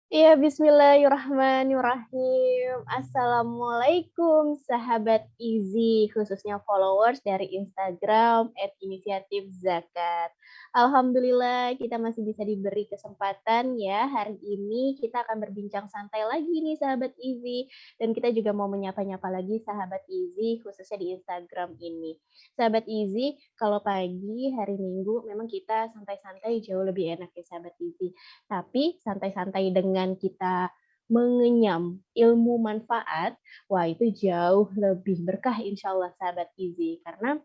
Iya, bismillahirrahmanirrahim. Assalamualaikum sahabat Izi, khususnya followers dari Instagram @inisiatif zakat. Alhamdulillah kita masih bisa diberi kesempatan ya. Hari ini kita akan berbincang santai lagi nih sahabat Izi. Dan kita juga mau menyapa-nyapa lagi sahabat Izi khususnya di Instagram ini. Sahabat Izi, kalau pagi hari Minggu memang kita santai-santai jauh lebih enak ya sahabat Izi. Tapi santai-santai dengan kita mengenyam ilmu manfaat, wah itu jauh lebih berkah insya Allah sahabat Izi. Karena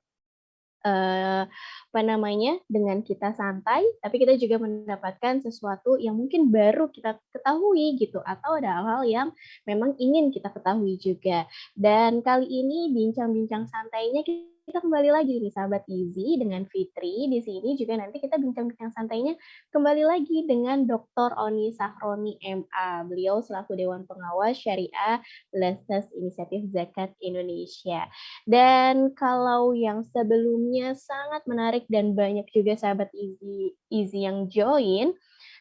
apa namanya, dengan kita santai, tapi kita juga mendapatkan sesuatu yang mungkin baru kita ketahui gitu, atau ada hal-hal yang memang ingin kita ketahui juga. Dan kali ini bincang-bincang santainya kita kembali lagi nih sahabat Izi dengan Fitri. Di sini juga nanti kita bincang-bincang santainya kembali lagi dengan Dr. Oni Sahroni MA. Beliau selaku Dewan Pengawas Syariah Lesses Inisiatif Zakat Indonesia. Dan kalau yang sebelumnya sangat menarik dan banyak juga sahabat Easy yang join,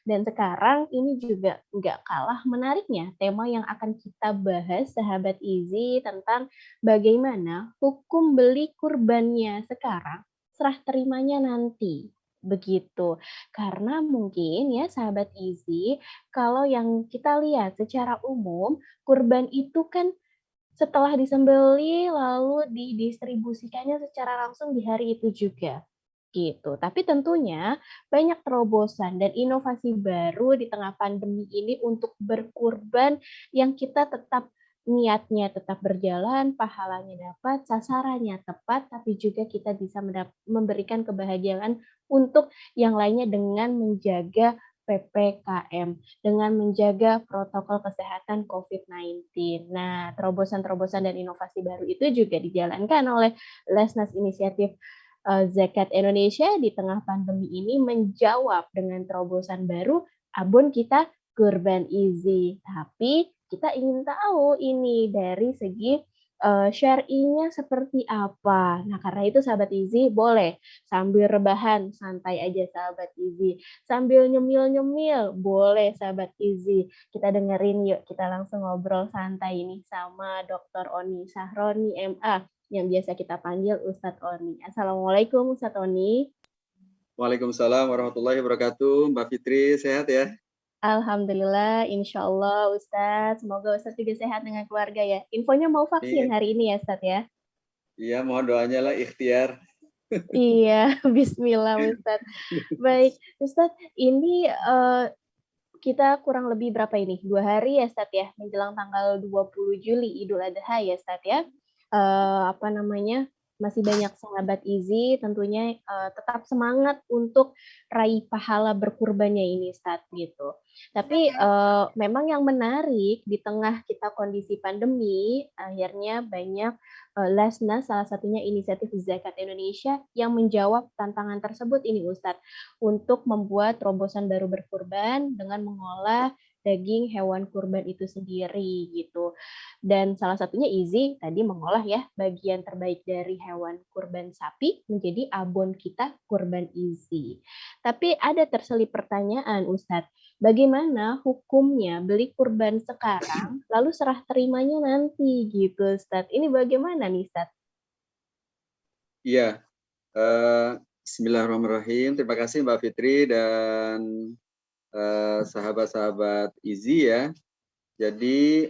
dan sekarang ini juga nggak kalah menariknya tema yang akan kita bahas sahabat Easy tentang bagaimana hukum beli kurbannya sekarang, serah terimanya nanti. Begitu. Karena mungkin ya sahabat Easy, kalau yang kita lihat secara umum, kurban itu kan setelah disembelih lalu didistribusikannya secara langsung di hari itu juga, gitu. Tapi tentunya banyak terobosan dan inovasi baru di tengah pandemi ini untuk berkurban yang kita tetap niatnya tetap berjalan, pahalanya dapat, sasarannya tepat, tapi juga kita bisa memberikan kebahagiaan untuk yang lainnya dengan menjaga PPKM dengan menjaga protokol kesehatan COVID-19. Nah, terobosan-terobosan dan inovasi baru itu juga dijalankan oleh Lesnas Inisiatif Zakat Indonesia di tengah pandemi ini menjawab dengan terobosan baru abon kita kurban easy. Tapi kita ingin tahu ini dari segi syar'inya seperti apa. Nah, karena itu sahabat Izi boleh sambil rebahan santai aja sahabat Izi. Sambil nyemil-nyemil, boleh sahabat Izi. Kita dengerin yuk, kita langsung ngobrol santai ini sama Dr. Oni Sahroni MA yang biasa kita panggil Ustadz Oni. Assalamualaikum Ustadz Oni. Waalaikumsalam warahmatullahi wabarakatuh. Mbak Fitri, sehat ya? Alhamdulillah, insya Allah Ustadz. Semoga Ustadz juga sehat dengan keluarga ya. Infonya mau vaksin Iya, hari ini ya Ustadz ya. iya mohon doanya lah ikhtiar. Iya, bismillah Ustadz. Baik, Ustadz, ini kita kurang lebih berapa ini? 2 hari ya, Stat ya, menjelang tanggal 20 Juli Idul Adha ya, Stat ya. Apa namanya, masih banyak sahabat Izi tentunya tetap semangat untuk raih pahala berkurbannya ini, Stat gitu. Tapi memang yang menarik di tengah kita kondisi pandemi, akhirnya banyak Lasnas, salah satunya inisiatif Zakat Indonesia yang menjawab tantangan tersebut ini Ustadz untuk membuat terobosan baru berkurban dengan mengolah daging hewan kurban itu sendiri gitu. Dan salah satunya Easy tadi mengolah ya bagian terbaik dari hewan kurban sapi menjadi abon kita kurban Easy. Tapi ada terselip pertanyaan Ustadz, bagaimana hukumnya beli kurban sekarang lalu serah terimanya nanti gitu Ustadz. Ini bagaimana nih Ustadz? Iya, Bismillahirrahmanirrahim. Terima kasih Mbak Fitri dan sahabat-sahabat Izi ya. Jadi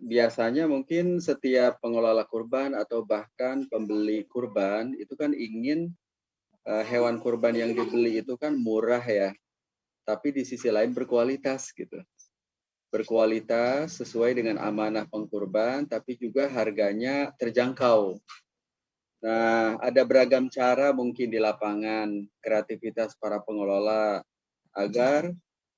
biasanya mungkin setiap pengelola kurban atau bahkan pembeli kurban itu kan ingin hewan kurban yang dibeli itu kan murah ya, tapi di sisi lain berkualitas gitu. Berkualitas sesuai dengan amanah pengkurban, tapi juga harganya terjangkau. Nah, ada beragam cara mungkin di lapangan, kreativitas para pengelola agar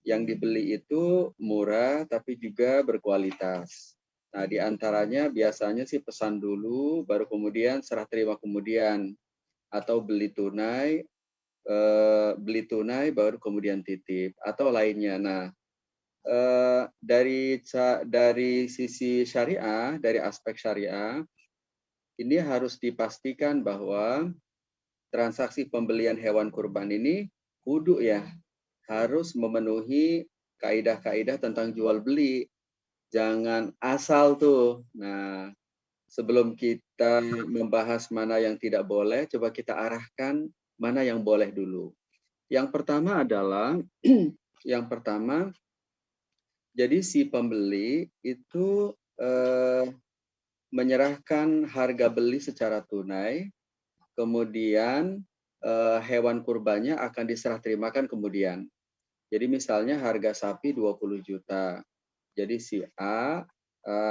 yang dibeli itu murah tapi juga berkualitas. Nah, di antaranya biasanya sih pesan dulu, baru kemudian serah terima kemudian, atau beli tunai baru kemudian titip, atau lainnya. Nah, dari sisi syariah, dari aspek syariah, ini harus dipastikan bahwa transaksi pembelian hewan kurban ini kudu ya harus memenuhi kaidah-kaidah tentang jual beli. Jangan asal tuh. Nah, sebelum kita membahas mana yang tidak boleh, coba kita arahkan mana yang boleh dulu. Yang pertama adalah, yang pertama, jadi si pembeli itu menyerahkan harga beli secara tunai, kemudian hewan kurbannya akan diserah terimakan kemudian. Jadi misalnya harga sapi 20 juta. Jadi si A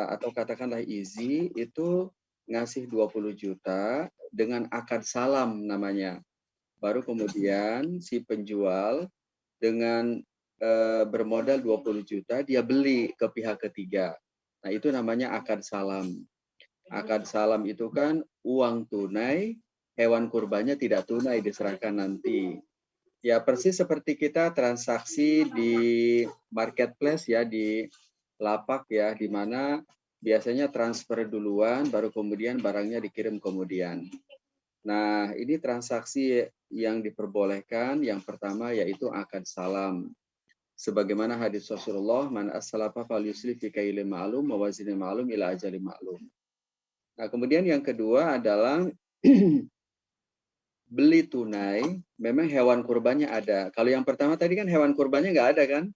atau katakanlah Izi itu ngasih 20 juta dengan akad salam namanya. Baru kemudian si penjual dengan bermodal 20 juta dia beli ke pihak ketiga. Nah, itu namanya akad salam. Akad salam itu kan uang tunai, hewan kurbannya tidak tunai diserahkan nanti. Ya persis seperti kita transaksi di marketplace ya, di lapak ya, di mana biasanya transfer duluan, baru kemudian barangnya dikirim kemudian. Nah, ini transaksi yang diperbolehkan. Yang pertama yaitu akad salam. Sebagaimana hadis Rasulullah, man as-salafa fal yusli fi kailin ma'lum wa waznin ma'lum ila ajalin ma'lum. Nah, kemudian yang kedua adalah beli tunai, memang hewan kurbannya ada. Kalau yang pertama tadi kan hewan kurbannya nggak ada kan?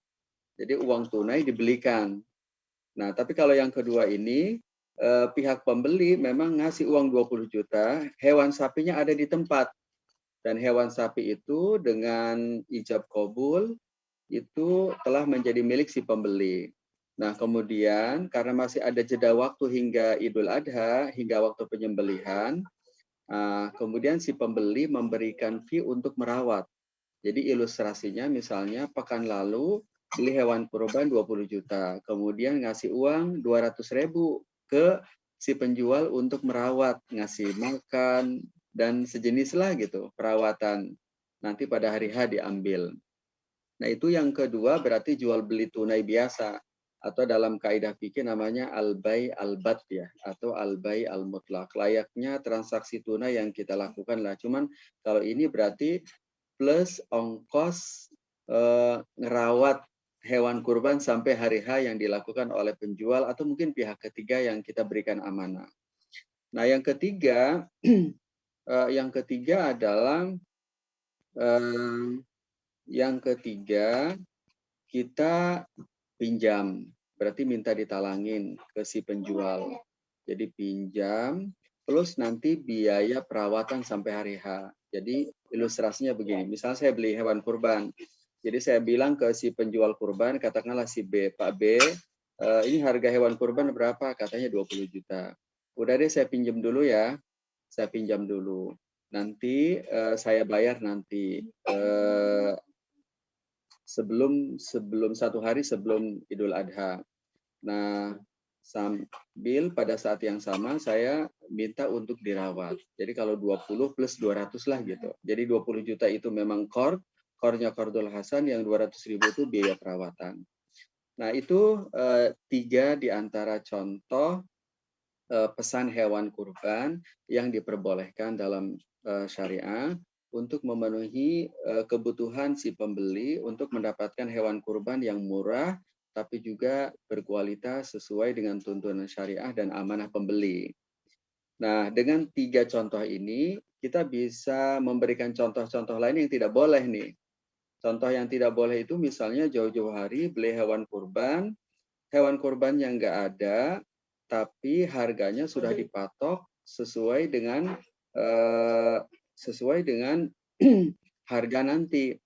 Jadi uang tunai dibelikan. Nah, tapi kalau yang kedua ini, pihak pembeli memang ngasih uang 20 juta, hewan sapinya ada di tempat. Dan hewan sapi itu dengan ijab kabul, itu telah menjadi milik si pembeli. Nah, kemudian karena masih ada jeda waktu hingga Idul Adha, hingga waktu penyembelihan, kemudian si pembeli memberikan fee untuk merawat. Jadi ilustrasinya misalnya pekan lalu beli hewan kurban 20 juta, kemudian ngasih uang 200.000 ke si penjual untuk merawat, ngasih makan, dan sejenis lah gitu, perawatan. Nanti pada hari H diambil. Nah itu yang kedua berarti jual beli tunai biasa. Atau dalam kaidah fikih namanya al-bai al-bat ya, atau al-bai al-mutlak. Layaknya transaksi tunai yang kita lakukan lah. Cuman kalau ini berarti plus ongkos ngerawat hewan kurban sampai hari H yang dilakukan oleh penjual atau mungkin pihak ketiga yang kita berikan amanah. Nah, yang ketiga adalah yang ketiga kita pinjam, berarti minta ditalangin ke si penjual. Jadi pinjam plus nanti biaya perawatan sampai hari H. Jadi ilustrasinya begini, misalnya saya beli hewan kurban. Jadi saya bilang ke si penjual kurban, katakanlah si B, Pak B, ini harga hewan kurban berapa? Katanya 20 juta. Udah deh saya pinjam dulu ya. Saya pinjam dulu. Nanti saya bayar nanti sebelum 1 hari sebelum Idul Adha. Nah, sambil pada saat yang sama saya minta untuk dirawat. Jadi kalau 20 plus 200 lah gitu. Jadi 20 juta itu memang core-nya Qardul Hasan, yang 200.000 itu biaya perawatan. Nah, itu 3 di antara contoh pesan hewan kurban yang diperbolehkan dalam syariah untuk memenuhi kebutuhan si pembeli untuk mendapatkan hewan kurban yang murah tapi juga berkualitas sesuai dengan tuntunan syariah dan amanah pembeli. Nah, dengan 3 contoh ini kita bisa memberikan contoh-contoh lain yang tidak boleh nih. Contoh yang tidak boleh itu misalnya jauh-jauh hari beli hewan kurban yang nggak ada, tapi harganya sudah dipatok sesuai dengan harga nanti.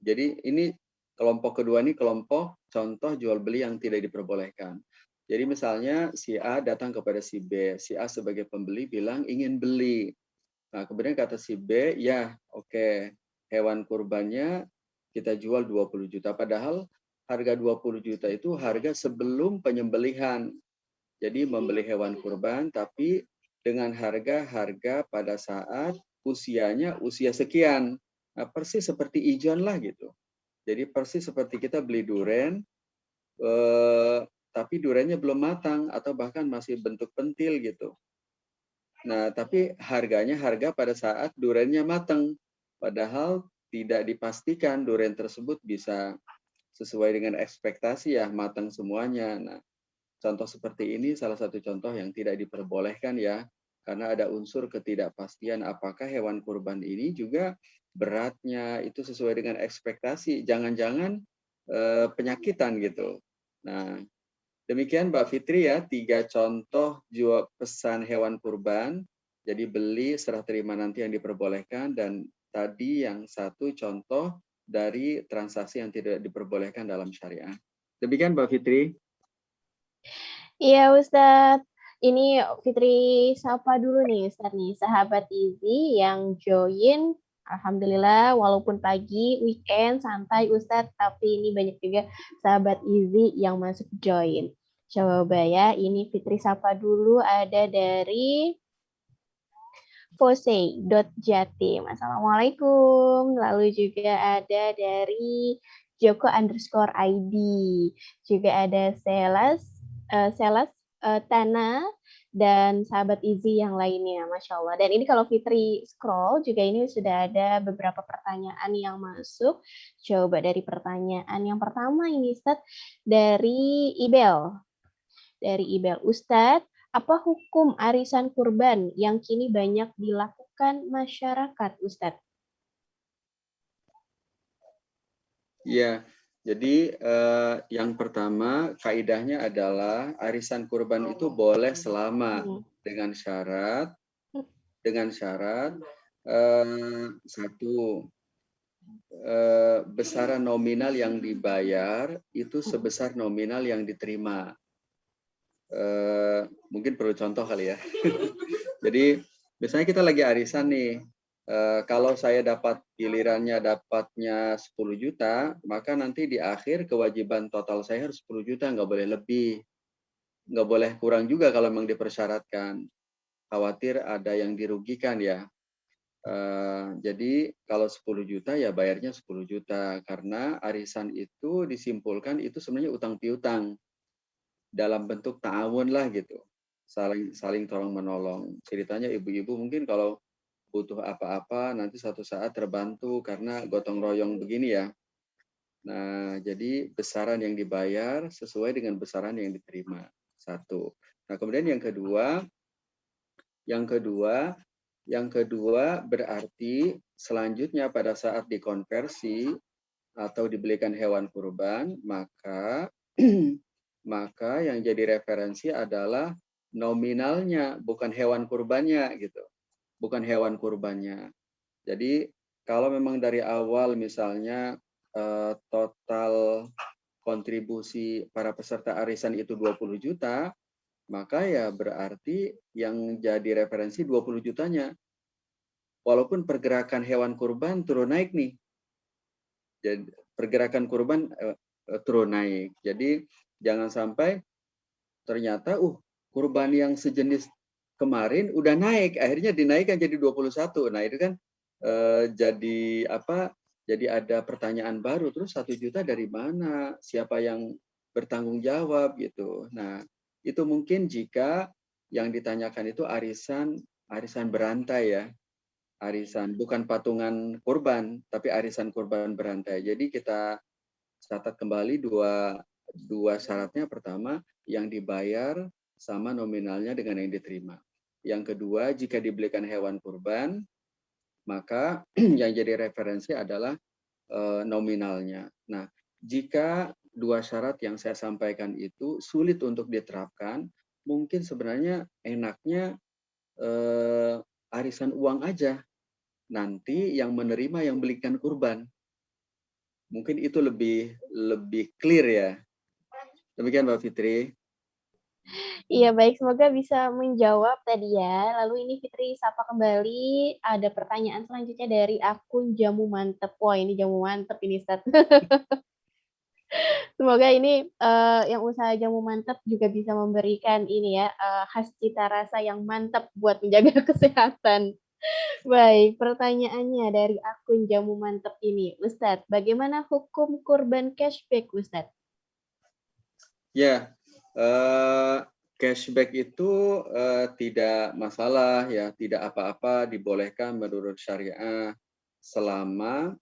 Jadi ini kelompok kedua ini kelompok contoh jual beli yang tidak diperbolehkan. Jadi misalnya si A datang kepada si B, si A sebagai pembeli bilang ingin beli. Nah, kemudian kata si B, ya oke, hewan kurbannya kita jual 20 juta. Padahal harga 20 juta itu harga sebelum penyembelihan. Jadi membeli hewan kurban, tapi dengan harga pada saat usianya usia sekian. Nah, persis seperti ijon lah gitu. Jadi persis seperti kita beli duren, tapi durennya belum matang atau bahkan masih bentuk pentil gitu. Nah, tapi harga pada saat durennya matang. Padahal tidak dipastikan durian tersebut bisa sesuai dengan ekspektasi ya, matang semuanya. Nah, contoh seperti ini salah satu contoh yang tidak diperbolehkan ya, karena ada unsur ketidakpastian apakah hewan kurban ini juga beratnya itu sesuai dengan ekspektasi. Jangan-jangan penyakitan gitu. Nah, demikian Mbak Fitri ya, 3 contoh jual pesan hewan kurban. Jadi beli, serah terima nanti yang diperbolehkan, dan tadi yang satu contoh dari transaksi yang tidak diperbolehkan dalam syariah. Demikian Mbak Fitri. Iya Ustadz, ini Fitri sapa dulu nih Ustadz nih, sahabat Izi yang join. Alhamdulillah, walaupun pagi, weekend, santai Ustadz, tapi ini banyak juga sahabat Izi yang masuk join. Coba ya, ini Fitri sapa dulu ada dari Fose.Jatim. Assalamualaikum. Lalu juga ada dari Joko_ID. Juga ada Selas Tana dan sahabat Izi yang lainnya, Masya Allah. Dan ini kalau Fitri scroll juga ini sudah ada beberapa pertanyaan yang masuk. Coba dari pertanyaan yang pertama ini Ustaz dari Ibel. Dari Ibel, Ustadz, apa hukum arisan kurban yang kini banyak dilakukan masyarakat, Ustadz? Ya, jadi yang pertama kaidahnya adalah arisan kurban itu boleh selama dengan syarat satu, besaran nominal yang dibayar itu sebesar nominal yang diterima. Mungkin perlu contoh kali ya. Jadi misalnya kita lagi arisan nih, kalau saya dapat gilirannya dapatnya 10 juta, maka nanti di akhir kewajiban total saya harus 10 juta, nggak boleh lebih, nggak boleh kurang juga kalau memang dipersyaratkan. Khawatir ada yang dirugikan ya. Jadi kalau 10 juta ya bayarnya 10 juta, karena arisan itu disimpulkan itu sebenarnya utang piutang dalam bentuk ta'awun lah gitu, saling tolong menolong. Ceritanya ibu-ibu mungkin kalau butuh apa-apa nanti suatu saat terbantu karena gotong royong begini ya. Nah, jadi besaran yang dibayar sesuai dengan besaran yang diterima. Satu. Nah, kemudian yang kedua berarti selanjutnya pada saat dikonversi atau dibelikan hewan kurban, maka maka yang jadi referensi adalah nominalnya, bukan hewan kurbannya gitu. Bukan hewan kurbannya. Jadi kalau memang dari awal misalnya total kontribusi para peserta arisan itu 20 juta, maka ya berarti yang jadi referensi 20 jutanya. Walaupun pergerakan hewan kurban turun naik nih. Jadi pergerakan kurban turun naik. Jadi jangan sampai ternyata kurban yang sejenis kemarin udah naik, akhirnya dinaikkan jadi 21. Nah, itu kan jadi apa? Jadi ada pertanyaan baru, terus 1 juta dari mana? Siapa yang bertanggung jawab gitu. Nah, itu mungkin jika yang ditanyakan itu arisan berantai ya. Arisan bukan patungan kurban, tapi arisan kurban berantai. Jadi kita catat kembali dua syaratnya. Pertama, yang dibayar sama nominalnya dengan yang diterima. Yang kedua, jika dibelikan hewan kurban, maka yang jadi referensi adalah nominalnya. Nah, jika dua syarat yang saya sampaikan itu sulit untuk diterapkan, mungkin sebenarnya enaknya arisan uang aja. Nanti yang menerima yang belikan kurban. Mungkin itu lebih clear ya. Demikian Mbak Fitri. Iya, baik. Semoga bisa menjawab tadi ya. Lalu ini Fitri sapa kembali. Ada pertanyaan selanjutnya dari akun Jamu Mantep. Wah, ini Jamu Mantep ini, Ustaz. Semoga ini yang usaha Jamu Mantep juga bisa memberikan ini ya, khas cita rasa yang mantap buat menjaga kesehatan. Baik, pertanyaannya dari akun Jamu Mantep ini. Ustadz, bagaimana hukum kurban cashback, Ustadz? Ya, cashback itu tidak masalah ya, tidak apa-apa, dibolehkan menurut syariah selama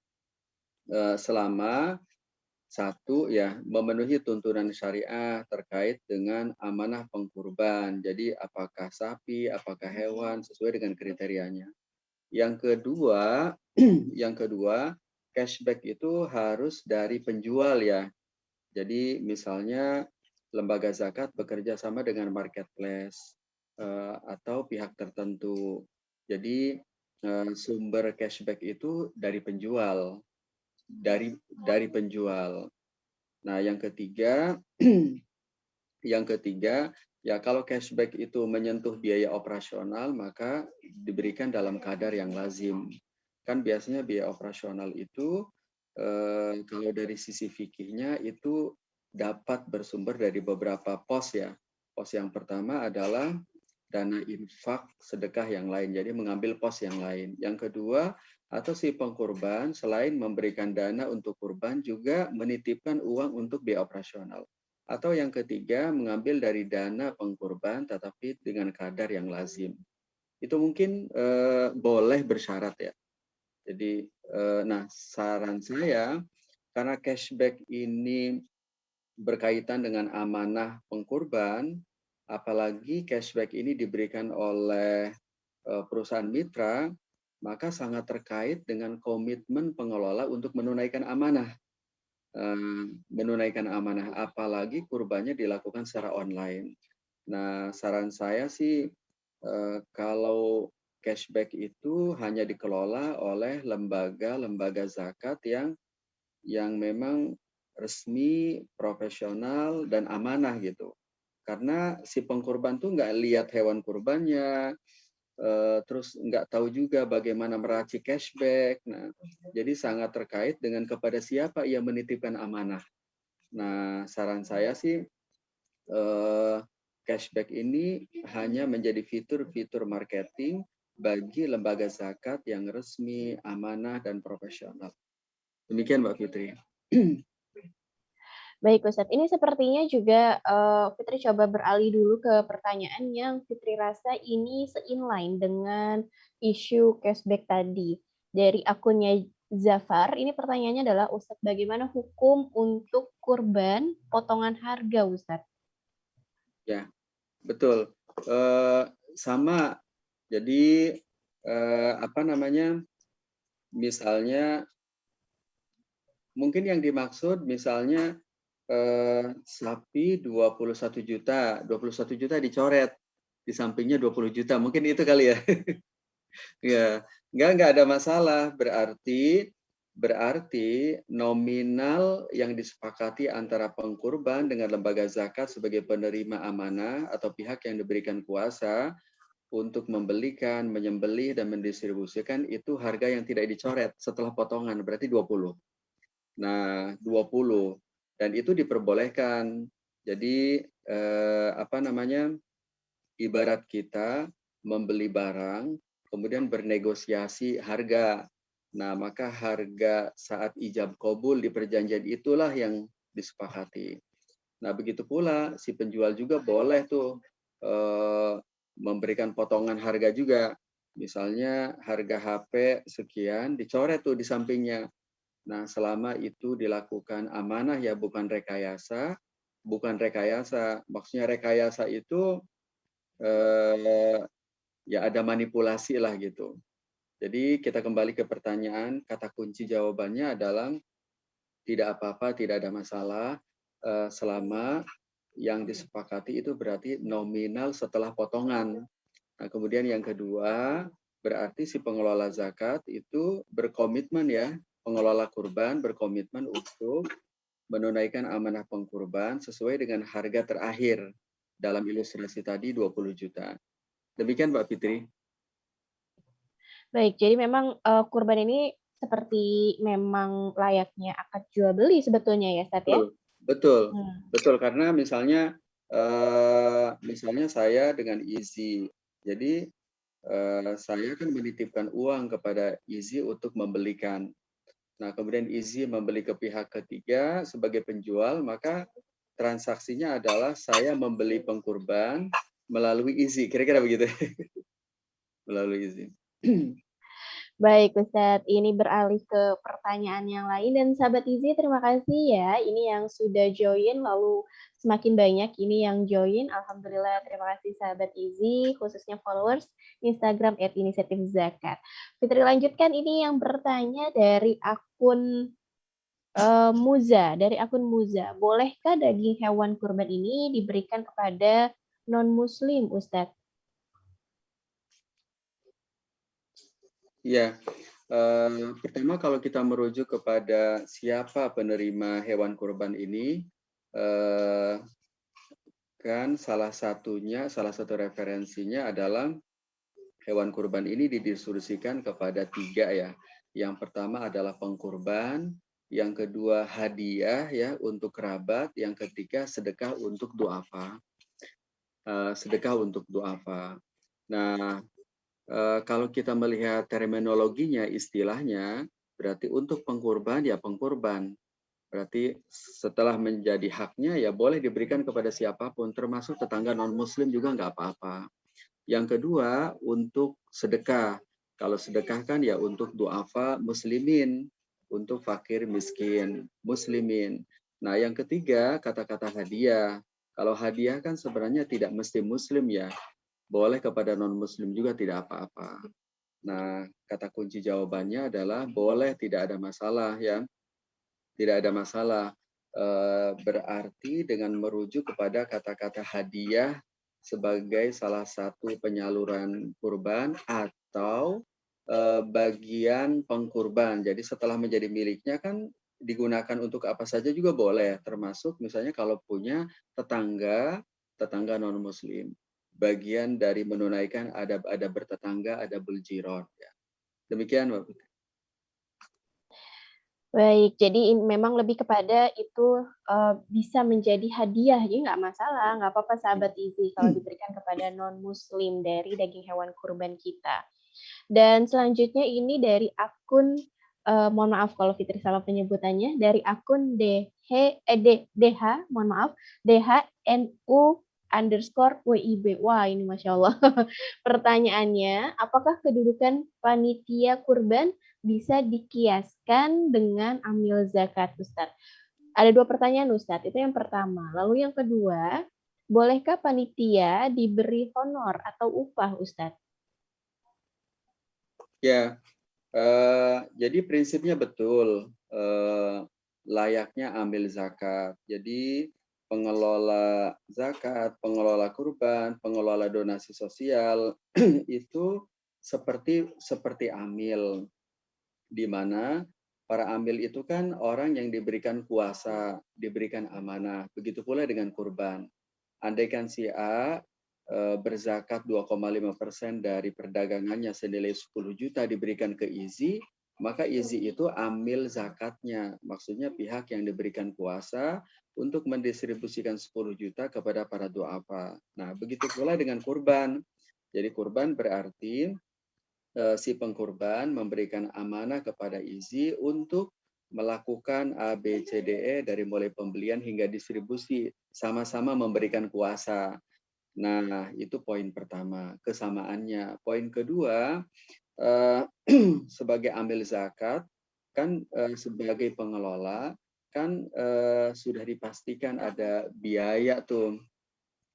selama satu ya memenuhi tuntunan syariah terkait dengan amanah pengkurban. Jadi apakah sapi, apakah hewan sesuai dengan kriterianya. Yang kedua, yang kedua cashback itu harus dari penjual ya. Jadi misalnya lembaga zakat bekerja sama dengan marketplace atau pihak tertentu. Jadi sumber cashback itu dari penjual, dari penjual. Nah, yang ketiga, yang ketiga ya kalau cashback itu menyentuh biaya operasional maka diberikan dalam kadar yang lazim. Kan biasanya biaya operasional itu kalau dari sisi fikihnya itu dapat bersumber dari beberapa pos ya. Pos yang pertama adalah dana infak sedekah yang lain, jadi mengambil pos yang lain. Yang kedua, atau si pengkurban selain memberikan dana untuk kurban juga menitipkan uang untuk biaya operasional. Atau yang ketiga, mengambil dari dana pengkurban tetapi dengan kadar yang lazim. Itu mungkin boleh bersyarat ya. Jadi, nah saran saya, karena cashback ini berkaitan dengan amanah pengkurban, apalagi cashback ini diberikan oleh perusahaan mitra, maka sangat terkait dengan komitmen pengelola untuk menunaikan amanah. Menunaikan amanah, apalagi kurbannya dilakukan secara online. Nah, saran saya sih kalau cashback itu hanya dikelola oleh lembaga-lembaga zakat yang memang resmi, profesional, dan amanah gitu. Karena si pengkurban tuh nggak lihat hewan kurbannya, terus nggak tahu juga bagaimana meracik cashback. Nah, jadi sangat terkait dengan kepada siapa ia menitipkan amanah. Nah, saran saya sih cashback ini hanya menjadi fitur-fitur marketing bagi lembaga zakat yang resmi, amanah, dan profesional. Demikian Mbak Fitri. Baik Ustadz, ini sepertinya juga Fitri coba beralih dulu ke pertanyaan yang Fitri rasa ini se-inline dengan isu cashback tadi. Dari akunnya Zafar, ini pertanyaannya adalah Ustadz, bagaimana hukum untuk kurban potongan harga Ustadz? Ya, betul. Sama. Jadi apa namanya? Misalnya mungkin yang dimaksud misalnya sapi 21 juta, 21 juta dicoret, di sampingnya 20 juta, mungkin itu kali ya. Ya, nggak ada masalah. Berarti nominal yang disepakati antara pengkurban dengan lembaga zakat sebagai penerima amanah atau pihak yang diberikan kuasa untuk membelikan, menyembelih, dan mendistribusikan itu harga yang tidak dicoret setelah potongan, berarti 20. Nah, 20. Dan itu diperbolehkan. Jadi, apa namanya, ibarat kita membeli barang, kemudian bernegosiasi harga. Nah, maka harga saat ijab kabul di perjanjian itulah yang disepakati. Nah, begitu pula si penjual juga boleh tuh memberikan potongan harga juga. Misalnya harga HP sekian dicoret tuh di sampingnya. Nah, selama itu dilakukan amanah ya bukan rekayasa, Maksudnya rekayasa itu ya ada manipulasi lah gitu. Jadi kita kembali ke pertanyaan, kata kunci jawabannya adalah tidak apa-apa, tidak ada masalah selama yang disepakati itu berarti nominal setelah potongan. Nah, kemudian yang kedua, berarti si pengelola zakat itu berkomitmen ya, pengelola kurban berkomitmen untuk menunaikan amanah pengkurban sesuai dengan harga terakhir dalam ilustrasi tadi 20 juta. Demikian Mbak Fitri. Baik, jadi memang kurban ini seperti memang layaknya akad jual beli sebetulnya ya, Ustadz ya? Betul, betul. Karena misalnya saya dengan Izzy, jadi saya kan menitipkan uang kepada Izzy untuk membelikan. Nah, kemudian Izzy membeli ke pihak ketiga sebagai penjual, maka transaksinya adalah saya membeli pengkurban melalui Izzy. Kira-kira begitu. Melalui Izzy. Baik Ustadz, ini beralih ke pertanyaan yang lain dan sahabat Izi terima kasih ya, ini yang sudah join lalu semakin banyak ini yang join, alhamdulillah terima kasih sahabat Izi, khususnya followers Instagram @inisiatifzakat. Fitri lanjutkan ini yang bertanya dari akun Muza, dari akun Muza, bolehkah daging hewan kurban ini diberikan kepada non-muslim Ustadz? Ya, pertama kalau kita merujuk kepada siapa penerima hewan kurban ini, kan salah satu referensinya adalah hewan kurban ini didistribusikan kepada 3 ya. Yang pertama adalah pengkurban, yang kedua hadiah ya untuk kerabat, yang ketiga sedekah untuk duafa. Nah, kalau kita melihat terminologinya, istilahnya, berarti untuk pengkurban ya pengkurban. Berarti setelah menjadi haknya ya boleh diberikan kepada siapapun, termasuk tetangga non-muslim juga nggak apa-apa. Yang kedua, untuk sedekah. Kalau sedekah kan ya untuk duafa muslimin, untuk fakir miskin muslimin. Nah, yang ketiga, kata-kata hadiah. Kalau hadiah kan sebenarnya tidak mesti muslim ya, boleh kepada non-muslim juga tidak apa-apa. Nah, kata kunci jawabannya adalah boleh, tidak ada masalah ya. Tidak ada masalah. Berarti dengan merujuk kepada kata-kata hadiah sebagai salah satu penyaluran kurban atau bagian pengkurban. Jadi setelah menjadi miliknya kan digunakan untuk apa saja juga boleh, termasuk misalnya kalau punya tetangga non-muslim. Bagian dari menunaikan adab-adab bertetangga, adabul jiron. Ya. Demikian, Mbak Putri. Baik, jadi memang lebih kepada itu bisa menjadi hadiah, jadi nggak masalah, nggak apa-apa sahabat Izi kalau diberikan kepada non-muslim dari daging hewan kurban kita. Dan selanjutnya ini dari akun, mohon maaf kalau Fitri salah penyebutannya, dari akun DH, mohon maaf, DHNU_WIB. Wah ini Masya Allah. Pertanyaannya, apakah kedudukan panitia kurban bisa dikiaskan dengan amil zakat, Ustadz? Ada 2 pertanyaan, Ustadz. Itu yang pertama. Lalu yang kedua, bolehkah panitia diberi honor atau upah, Ustadz? Ya, jadi prinsipnya betul, layaknya ambil zakat. Jadi pengelola zakat, pengelola kurban, pengelola donasi sosial itu seperti amil, di mana para amil itu kan orang yang diberikan kuasa, diberikan amanah. Begitu pula dengan kurban. Andaikan si A berzakat 2,5% dari perdagangannya senilai 10 juta diberikan ke IZI, maka IZI itu ambil zakatnya. Maksudnya pihak yang diberikan kuasa untuk mendistribusikan 10 juta kepada para duafa. Nah, begitu pula dengan kurban. Jadi kurban berarti si pengkurban memberikan amanah kepada IZI untuk melakukan A, B, C, D, E dari mulai pembelian hingga distribusi, sama-sama memberikan kuasa. Nah, itu poin pertama, kesamaannya. Poin kedua, sebagai amil zakat, kan sebagai pengelola, kan sudah dipastikan ada biaya tuh,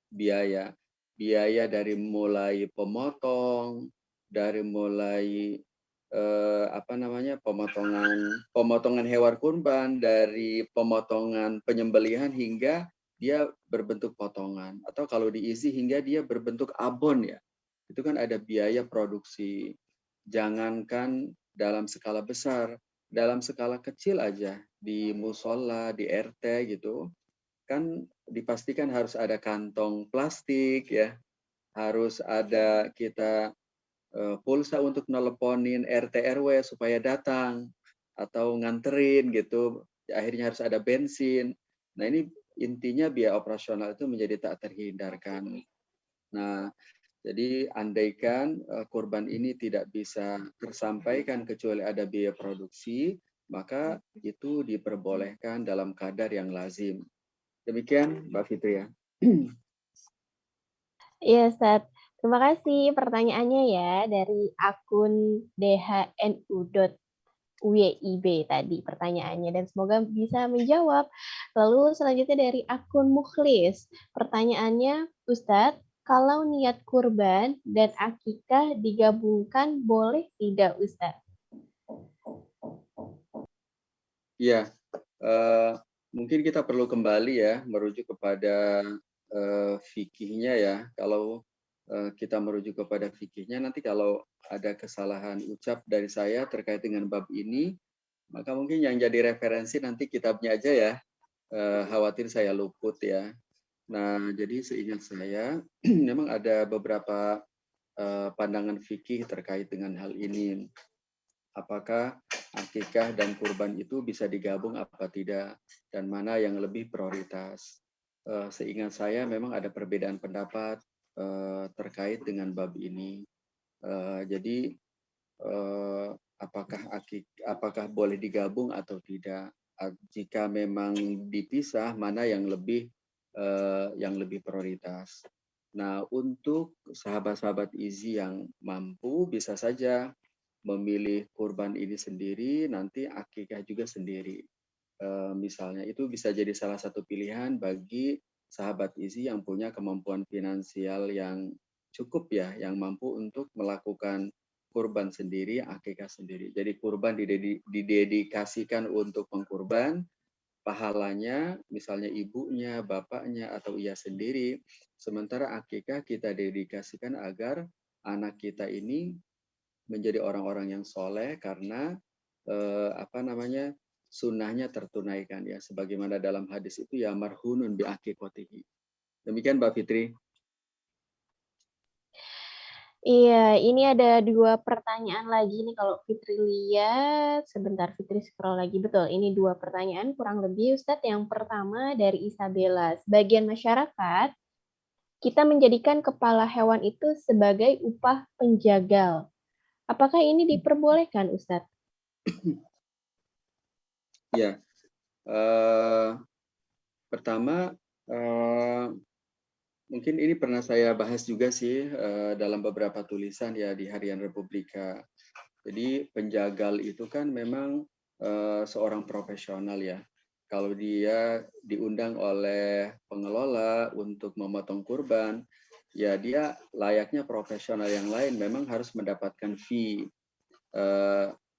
biaya. Biaya dari mulai pemotong, dari mulai pemotongan hewan kurban, dari pemotongan penyembelihan hingga dia berbentuk potongan, atau kalau diisi hingga dia berbentuk abon ya, itu kan ada biaya produksi. Jangankan dalam skala besar, dalam skala kecil aja di musola, di RT gitu, kan dipastikan harus ada kantong plastik ya, harus ada kita pulsa untuk nelponin RT RW supaya datang atau nganterin gitu. Akhirnya harus ada bensin. Nah, ini intinya biaya operasional itu menjadi tak terhindarkan. Nah, jadi andaikan kurban ini tidak bisa tersampaikan kecuali ada biaya produksi, maka itu diperbolehkan dalam kadar yang lazim. Demikian Mbak Fitri ya. Iya, Ustaz. Terima kasih pertanyaannya ya dari akun dhnu.wib tadi pertanyaannya dan semoga bisa menjawab. Lalu selanjutnya dari akun Mukhlis. Pertanyaannya, Ustadz, kalau niat kurban dan akikah digabungkan boleh tidak Ustadz? Iya, eh, mungkin kita perlu kembali ya merujuk kepada fikihnya ya. Kalau kita merujuk kepada fikihnya, nanti kalau ada kesalahan ucap dari saya terkait dengan bab ini, maka mungkin yang jadi referensi nanti kitabnya aja ya. Khawatir saya luput ya. Nah, jadi seingat saya, memang ada beberapa pandangan fikih terkait dengan hal ini. Apakah akikah dan kurban itu bisa digabung apa tidak, dan mana yang lebih prioritas. Seingat saya memang ada perbedaan pendapat terkait dengan bab ini. Jadi apakah boleh digabung atau tidak? Jika memang dipisah, mana yang lebih prioritas. Nah, untuk sahabat-sahabat Izi yang mampu bisa saja memilih kurban ini sendiri, nanti akikah juga sendiri. Misalnya itu bisa jadi salah satu pilihan bagi sahabat Izi yang punya kemampuan finansial yang cukup ya, yang mampu untuk melakukan kurban sendiri, akikah sendiri. Jadi kurban didedikasikan untuk pengkurban, pahalanya misalnya ibunya, bapaknya, atau ia sendiri. Sementara akikah kita dedikasikan agar anak kita ini menjadi orang-orang yang soleh karena sunnahnya tertunaikan ya, sebagaimana dalam hadis itu ya marhunun bi aqiqatihi. Demikian Mbak Fitri. Iya, ini ada 2 pertanyaan lagi nih kalau Fitri lihat. Sebentar Fitri scroll lagi. Betul, ini 2 pertanyaan kurang lebih Ustadz. Yang pertama dari Isabella. Sebagian masyarakat, kita menjadikan kepala hewan itu sebagai upah penjagal. Apakah ini diperbolehkan Ustadz? Ya, pertama mungkin ini pernah saya bahas juga sih dalam beberapa tulisan ya di Harian Republika. Jadi penjagal itu kan memang seorang profesional ya. Kalau dia diundang oleh pengelola untuk memotong kurban, ya dia layaknya profesional yang lain memang harus mendapatkan fee,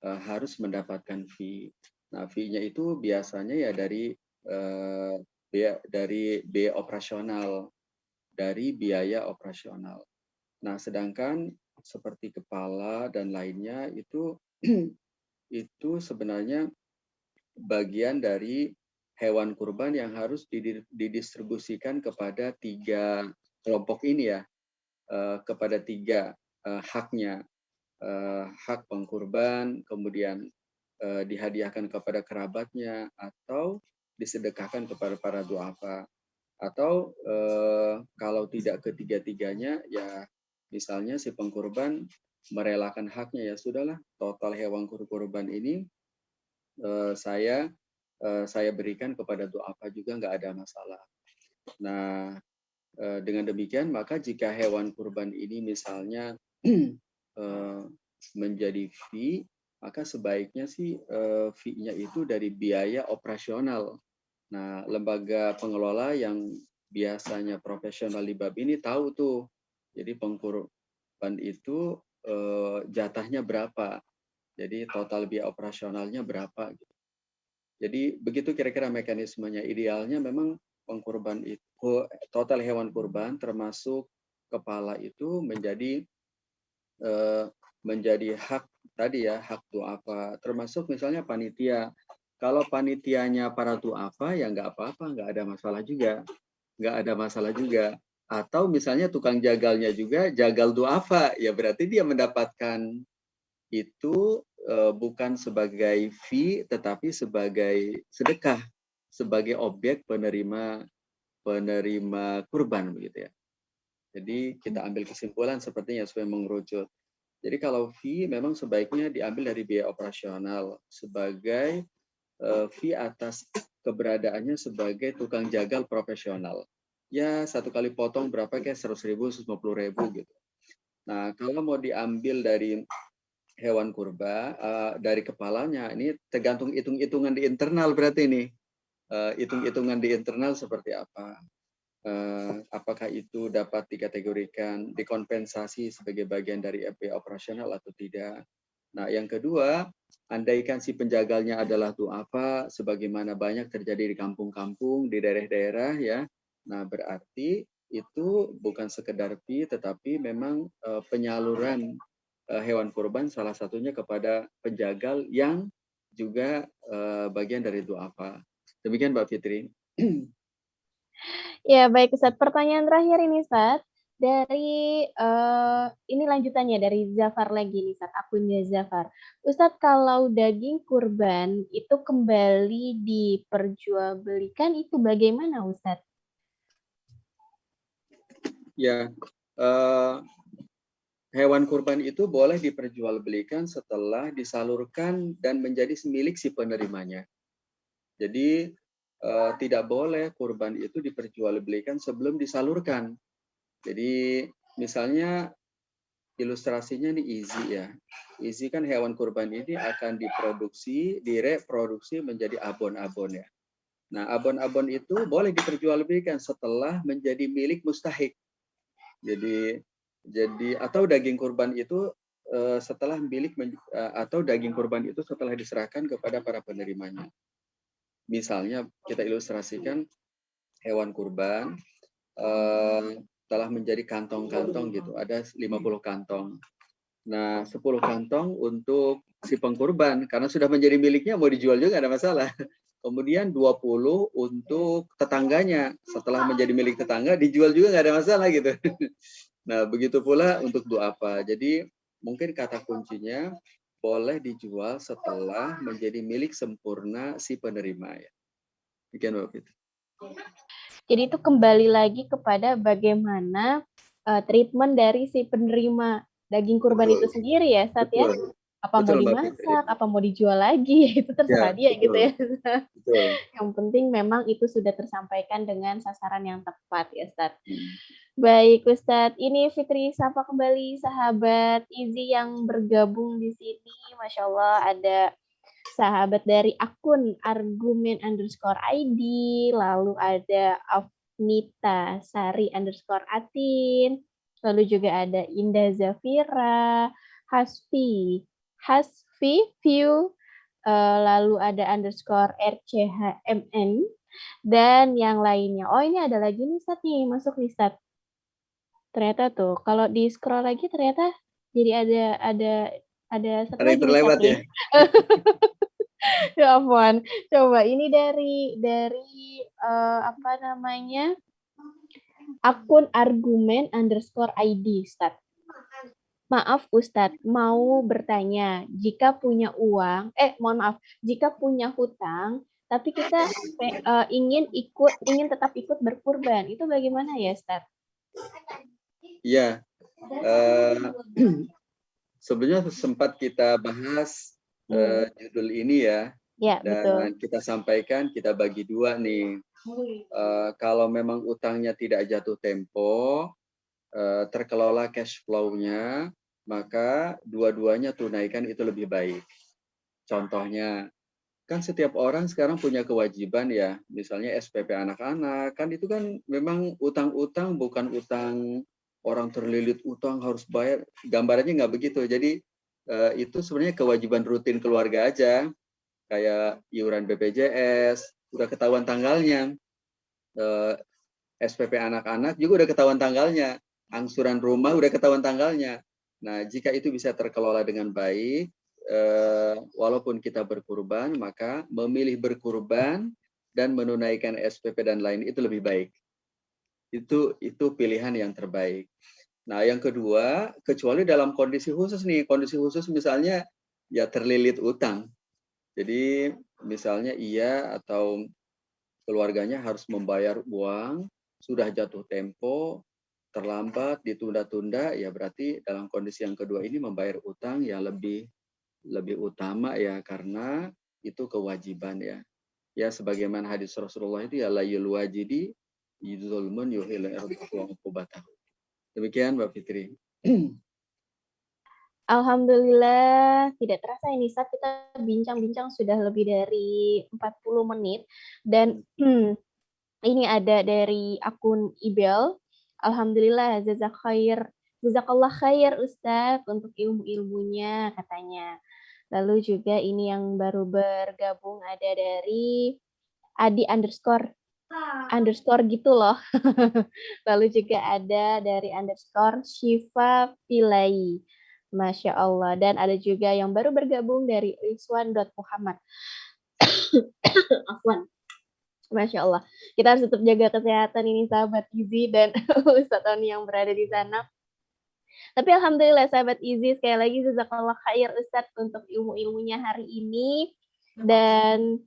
harus mendapatkan fee. Nah, fee-nya itu biasanya ya biaya operasional, dari biaya operasional. Nah, sedangkan seperti kepala dan lainnya itu itu sebenarnya bagian dari hewan kurban yang harus didistribusikan kepada 3 kelompok ini ya, kepada 3 haknya, hak pengkurban, kemudian dihadiahkan kepada kerabatnya, atau disedekahkan kepada para duafa. Atau kalau tidak ketiga-tiganya, ya misalnya si pengkurban merelakan haknya, ya sudahlah, total hewan kurban ini saya berikan kepada duafa juga, nggak ada masalah. Nah, dengan demikian maka jika hewan kurban ini misalnya menjadi fee, maka sebaiknya sih fee-nya itu dari biaya operasional. Nah, lembaga pengelola yang biasanya profesional di bab ini tahu tuh. Jadi pengkurban itu jatahnya berapa. Jadi total biaya operasionalnya berapa. Jadi begitu kira-kira mekanismenya. Idealnya memang pengkurban itu, total hewan kurban termasuk kepala itu menjadi hak tadi ya, hak duafa. Termasuk misalnya panitia. Kalau panitianya para duafa ya nggak apa-apa, nggak ada masalah juga. Nggak ada masalah juga. Atau misalnya tukang jagalnya juga jagal duafa, ya berarti dia mendapatkan itu bukan sebagai fee tetapi sebagai sedekah, sebagai objek penerima kurban begitu ya. Jadi kita ambil kesimpulan sepertinya supaya mengerucut. Jadi kalau fee memang sebaiknya diambil dari biaya operasional sebagai fee atas keberadaannya sebagai tukang jagal profesional. Ya 1 kali potong berapa kayak 100.000, 150.000 gitu. Nah, kalau mau diambil dari hewan kurban, dari kepalanya, ini tergantung hitung-hitungan di internal berarti ini. Hitung-hitungan di internal seperti apa. Apakah itu dapat dikategorikan dikompensasi sebagai bagian dari biaya operasional atau tidak. Nah, yang kedua, andaikan si penjagalnya adalah du'afa, sebagaimana banyak terjadi di kampung-kampung, di daerah-daerah ya. Nah, berarti itu bukan sekedar fee, tetapi memang penyaluran hewan kurban salah satunya kepada penjagal yang juga bagian dari du'afa. Demikian Mbak Fitri. Ya, baik Ustadz. Pertanyaan terakhir ini Ustadz. Dari ini lanjutannya dari Zafar lagi nih Ustadz, akunnya Zafar. Ustadz, kalau daging kurban itu kembali diperjualbelikan itu bagaimana Ustadz? Ya, hewan kurban itu boleh diperjualbelikan setelah disalurkan dan menjadi milik si penerimanya. Jadi tidak boleh kurban itu diperjualbelikan sebelum disalurkan. Jadi misalnya ilustrasinya nih Easy ya. Easy kan hewan kurban ini akan diproduksi, direproduksi menjadi abon-abon ya. Nah, abon-abon itu boleh diperjualbelikan setelah menjadi milik mustahik. Jadi atau daging kurban itu setelah atau daging kurban itu setelah diserahkan kepada para penerimanya. Misalnya kita ilustrasikan hewan kurban telah menjadi kantong-kantong gitu, ada 50 kantong. Nah, 10 kantong untuk si pengkurban karena sudah menjadi miliknya mau dijual juga ada masalah. Kemudian 20 untuk tetangganya, setelah menjadi milik tetangga dijual juga nggak ada masalah gitu. Nah, begitu pula untuk du'afa. Jadi, mungkin kata kuncinya boleh dijual setelah menjadi milik sempurna si penerima ya. Demikian Mbak Fitri. Jadi itu kembali lagi kepada bagaimana treatment dari si penerima daging kurban Betul. itu sendiri ya, Sat ya. Betul. Apa mau Betul Mbak Fitri. dimasak, apa mau dijual lagi, itu terserah Ya, dia gitu betul. ya. Betul. Yang penting memang itu sudah tersampaikan dengan sasaran yang tepat ya, Ustadz. Hmm. Baik, Ustadz. Ini Fitri sapa kembali sahabat Izi yang bergabung di sini. Masya Allah ada sahabat dari akun argumen_id, lalu ada Afnita Sari _atin, lalu juga ada Indah Zafira, Hasfi View, lalu ada _RCHMN, dan yang lainnya. Oh, ini ada lagi nih, Sat, nih, masuk nih, Sat. Ternyata tuh, kalau di scroll lagi ternyata jadi ada satu Ada yang lagi nih, Sat, terlewat nih. ya. Ya ampun. Coba ini dari apa namanya? Akun argumen_id, Ustadz. Maaf Ustadz, mau bertanya, jika punya uang, mohon maaf, jika punya hutang, tapi kita ingin tetap ikut berkurban, itu bagaimana ya Ustadz? Iya. Sebenarnya sempat kita bahas judul ini ya. Ya, Dan betul. kita sampaikan, kita bagi dua nih. Kalau memang utangnya tidak jatuh tempo, terkelola cash flow-nya, maka dua-duanya tunaikan itu lebih baik. Contohnya, kan setiap orang sekarang punya kewajiban ya, misalnya SPP anak-anak, kan itu kan memang utang-utang bukan utang orang terlilit utang harus bayar, gambarannya nggak begitu. Jadi itu sebenarnya kewajiban rutin keluarga aja, kayak iuran BPJS, udah ketahuan tanggalnya, SPP anak-anak juga udah ketahuan tanggalnya, angsuran rumah udah ketahuan tanggalnya. Nah, jika itu bisa terkelola dengan baik, walaupun kita berkurban, maka memilih berkurban dan menunaikan SPP dan lain itu lebih baik. Itu pilihan yang terbaik. Nah, yang kedua, kecuali dalam kondisi khusus nih, kondisi khusus misalnya ya terlilit utang. Jadi misalnya ia atau keluarganya harus membayar uang, sudah jatuh tempo, terlambat, ditunda-tunda, ya berarti dalam kondisi yang kedua ini membayar utang yang lebih utama ya, karena itu kewajiban ya. Ya sebagaimana hadis Rasulullah itu ya la yul wajidi zulmun yuhil irdahu wa uqubatahu. Demikian Mbak Fitri. Alhamdulillah, tidak terasa ini saat kita bincang-bincang sudah lebih dari 40 menit dan ini ada dari akun Ibel. Alhamdulillah, jazakallah khair Ustadz untuk ilmu-ilmunya katanya. Lalu juga ini yang baru bergabung ada dari Adi underscore gitu loh. Lalu juga ada dari underscore Shiva Pilai. Masya Allah. Dan ada juga yang baru bergabung dari Rizwan.Muhammad. Afwan. Masya Allah. Kita harus tetap jaga kesehatan ini sahabat Izi dan Ustaz Tony yang berada di sana. Tapi alhamdulillah sahabat Izi, sekali lagi jazakallah khair Ustaz untuk ilmu-ilmunya hari ini. Dan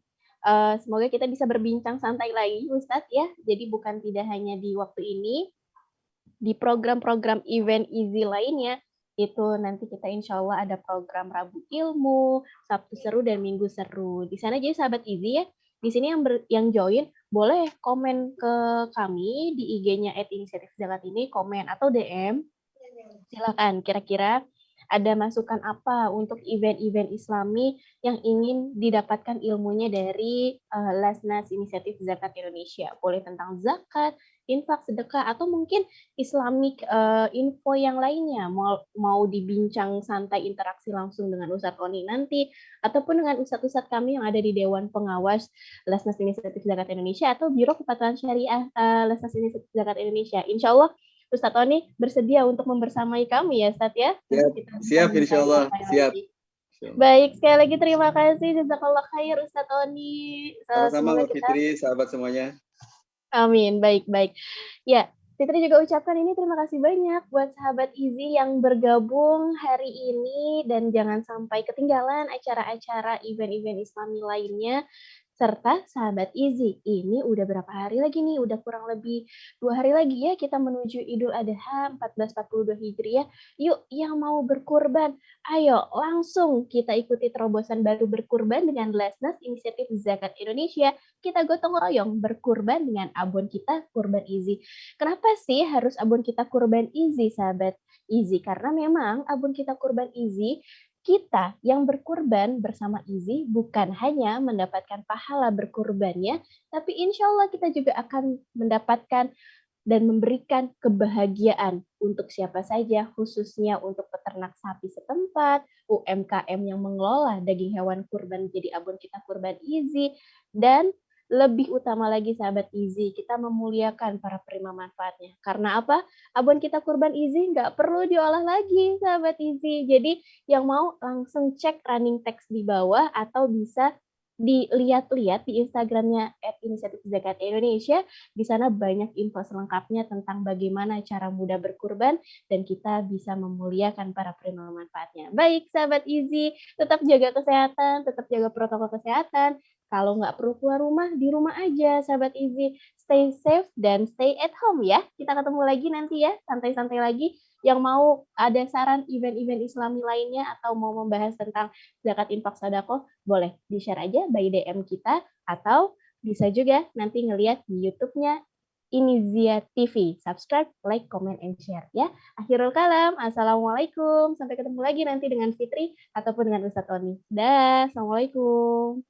semoga kita bisa berbincang santai lagi Ustaz ya. Jadi bukan tidak hanya di waktu ini, di program-program event Izi lainnya, itu nanti kita insya Allah ada program Rabu Ilmu, Sabtu Seru, dan Minggu Seru. Di sana jadi sahabat Izi ya, di sini yang join boleh komen ke kami di IG-nya @inisiatif zakat ini, komen atau DM. Silakan, kira-kira ada masukan apa untuk event-event Islami yang ingin didapatkan ilmunya dari Lasnas Inisiatif Zakat Indonesia. Boleh tentang zakat, infak, sedekah, atau mungkin Islamic info yang lainnya. Mau dibincang santai interaksi langsung dengan Ustadz Oni nanti, ataupun dengan Ustadz-Ustadz kami yang ada di Dewan Pengawas Lasnas Inisiatif Zakat Indonesia atau Biro Kepatuhan Syariah Lasnas Inisiatif Zakat Indonesia. Insya Allah Ustadz Tony bersedia untuk membersamai kami ya, Ustadz ya. Siap, insya Allah. Siap. Baik, sekali lagi terima kasih. Jazakallah khair Ustadz Tony. Sama-sama Mbak Fitri, sahabat semuanya. Amin, baik-baik. Ya, Fitri juga ucapkan ini terima kasih banyak buat sahabat Izi yang bergabung hari ini. Dan jangan sampai ketinggalan acara-acara event-event Islami lainnya. Serta sahabat Izi, ini udah berapa hari lagi nih? Udah kurang lebih 2 hari lagi ya kita menuju Idul Adha 1442 Hijriah. Yuk yang mau berkurban, ayo langsung kita ikuti terobosan baru berkurban dengan Lasnas Inisiatif Zakat Indonesia. Kita gotong royong berkurban dengan abon kita Kurban Izi. Kenapa sih harus abon kita Kurban Izi, sahabat Izi? Karena memang abon kita Kurban Izi, kita yang berkurban bersama Izi bukan hanya mendapatkan pahala berkurbannya, tapi insya Allah kita juga akan mendapatkan dan memberikan kebahagiaan untuk siapa saja, khususnya untuk peternak sapi setempat, UMKM yang mengelola daging hewan kurban jadi abon kita Kurban Izi, dan lebih utama lagi sahabat Izi, kita memuliakan para penerima manfaatnya. Karena apa? Abon kita Kurban Izi nggak perlu diolah lagi sahabat Izi. Jadi yang mau langsung cek running text di bawah atau bisa dilihat-lihat di Instagramnya @inisiatif zakat Indonesia. Di sana banyak info selengkapnya tentang bagaimana cara mudah berkurban dan kita bisa memuliakan para penerima manfaatnya. Baik sahabat Izi, tetap jaga kesehatan, tetap jaga protokol kesehatan. Kalau nggak perlu keluar rumah, di rumah aja sahabat Izi. Stay safe dan stay at home ya. Kita ketemu lagi nanti ya, santai-santai lagi. Yang mau ada saran event-event Islami lainnya atau mau membahas tentang zakat infak sodako, boleh di-share aja by DM kita atau bisa juga nanti ngeliat di YouTube-nya Inizia TV. Subscribe, like, comment, and share ya. Akhirul kalam, assalamualaikum. Sampai ketemu lagi nanti dengan Fitri ataupun dengan Ustadz Tony. Dah, assalamualaikum.